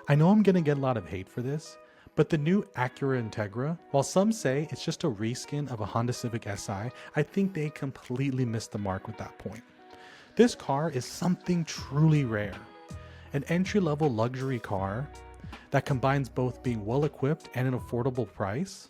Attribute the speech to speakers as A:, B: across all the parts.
A: I know I'm going to get a lot of hate for this, but the new Acura Integra, while some say it's just a reskin of a Honda Civic Si, I think they completely missed the mark with that point. This car is something truly rare. An entry-level luxury car that combines both being well-equipped and an affordable price.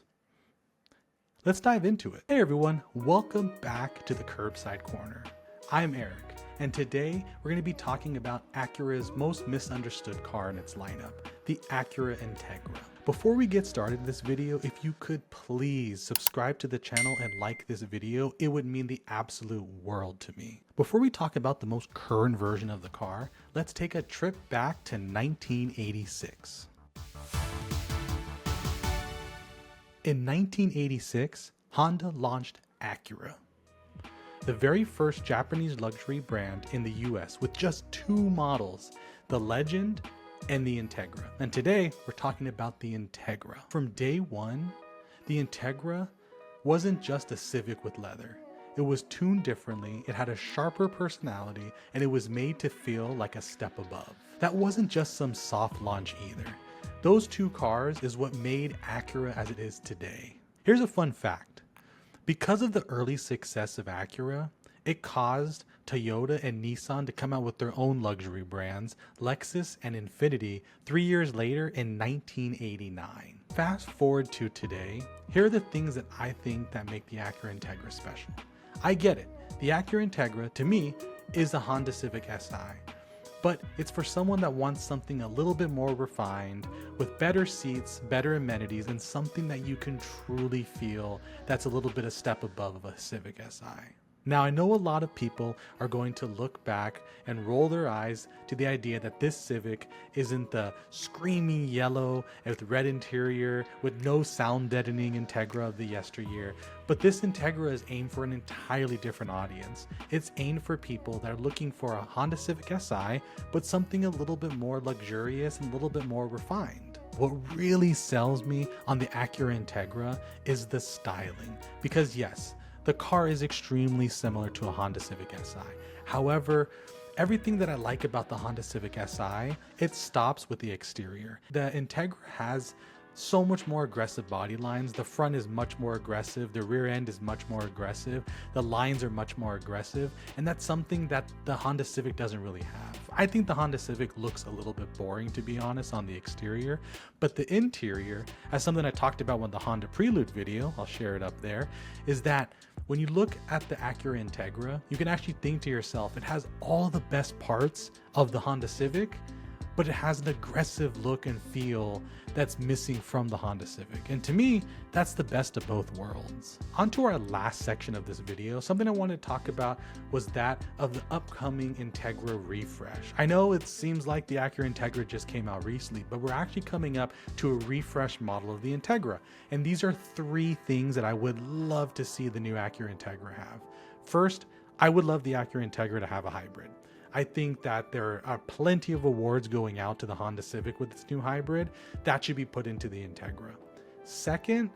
A: Let's dive into it. Hey everyone, welcome back to the Curbside Corner. I'm Eric, and today we're going to be talking about Acura's most misunderstood car in its lineup, the Acura Integra. Before we get started in this video, if you could please subscribe to the channel and like this video, it would mean the absolute world to me. Before we talk about the most current version of the car, let's take a trip back to 1986. In 1986, Honda launched Acura, the very first Japanese luxury brand in the US with just two models, the Legend and the Integra. And today we're talking about the Integra. From day one, the Integra wasn't just a Civic with leather. It was tuned differently, it had a sharper personality, and it was made to feel like a step above. That wasn't just some soft launch either. Those two cars is what made Acura as it is today. Here's a fun fact. Because of the early success of Acura, it caused Toyota and Nissan to come out with their own luxury brands, Lexus and Infiniti, 3 years later in 1989. Fast forward to today, here are the things that I think that make the Acura Integra special. I get it, the Acura Integra, to me, is a Honda Civic Si. But it's for someone that wants something a little bit more refined, with better seats, better amenities, and something that you can truly feel that's a little bit a step above a Civic Si. Now, I know a lot of people are going to look back and roll their eyes to the idea that this Civic isn't the screaming yellow with red interior with no sound deadening Integra of the yesteryear, but this Integra is aimed for an entirely different audience. It's aimed for people that are looking for a Honda Civic Si, but something a little bit more luxurious and a little bit more refined. What really sells me on the Acura Integra is the styling, because yes, the car is extremely similar to a Honda Civic Si. However, everything that I like about the Honda Civic Si, it stops with the exterior. The Integra has so much more aggressive body lines. The front is much more aggressive. The rear end is much more aggressive. The lines are much more aggressive. And that's something that the Honda Civic doesn't really have. I think the Honda Civic looks a little bit boring, to be honest, on the exterior. But the interior, as something I talked about with the Honda Prelude video, I'll share it up there, is that when you look at the Acura Integra, you can actually think to yourself, it has all the best parts of the Honda Civic, but it has an aggressive look and feel that's missing from the Honda Civic. And to me, that's the best of both worlds. On to our last section of this video, something I wanted to talk about was that of the upcoming Integra refresh. I know it seems like the Acura Integra just came out recently, but we're actually coming up to a refresh model of the Integra. And these are three things that I would love to see the new Acura Integra have. First, I would love the Acura Integra to have a hybrid. I think that there are plenty of awards going out to the Honda Civic with its new hybrid. That should be put into the Integra. Second,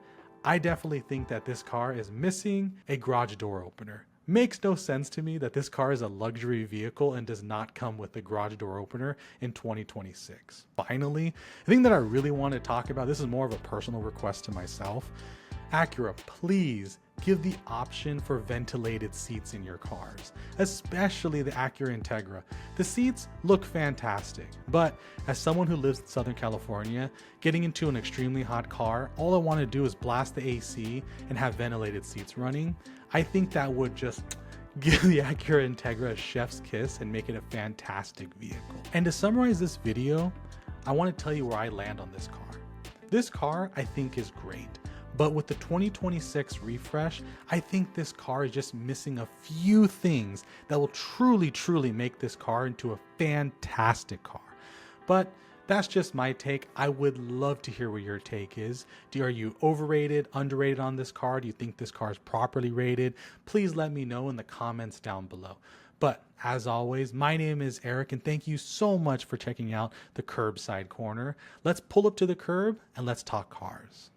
A: I definitely think that this car is missing a garage door opener. Makes no sense to me that this car is a luxury vehicle and does not come with a garage door opener in 2026. Finally, the thing that I really want to talk about, this is more of a personal request to myself. Acura, please give the option for ventilated seats in your cars, especially the Acura Integra. The seats look fantastic, but as someone who lives in Southern California, getting into an extremely hot car, all I want to do is blast the AC and have ventilated seats running. I think that would just give the Acura Integra a chef's kiss and make it a fantastic vehicle. And to summarize this video, I want to tell you where I land on this car. This car I think is great. But with the 2026 refresh, I think this car is just missing a few things that will truly make this car into a fantastic car. But that's just my take. I would love to hear what your take is. Are you overrated, underrated on this car? Do you think this car is properly rated? Please let me know in the comments down below. But as always, my name is Eric, and thank you so much for checking out the Curbside Corner. Let's pull up to the curb and let's talk cars.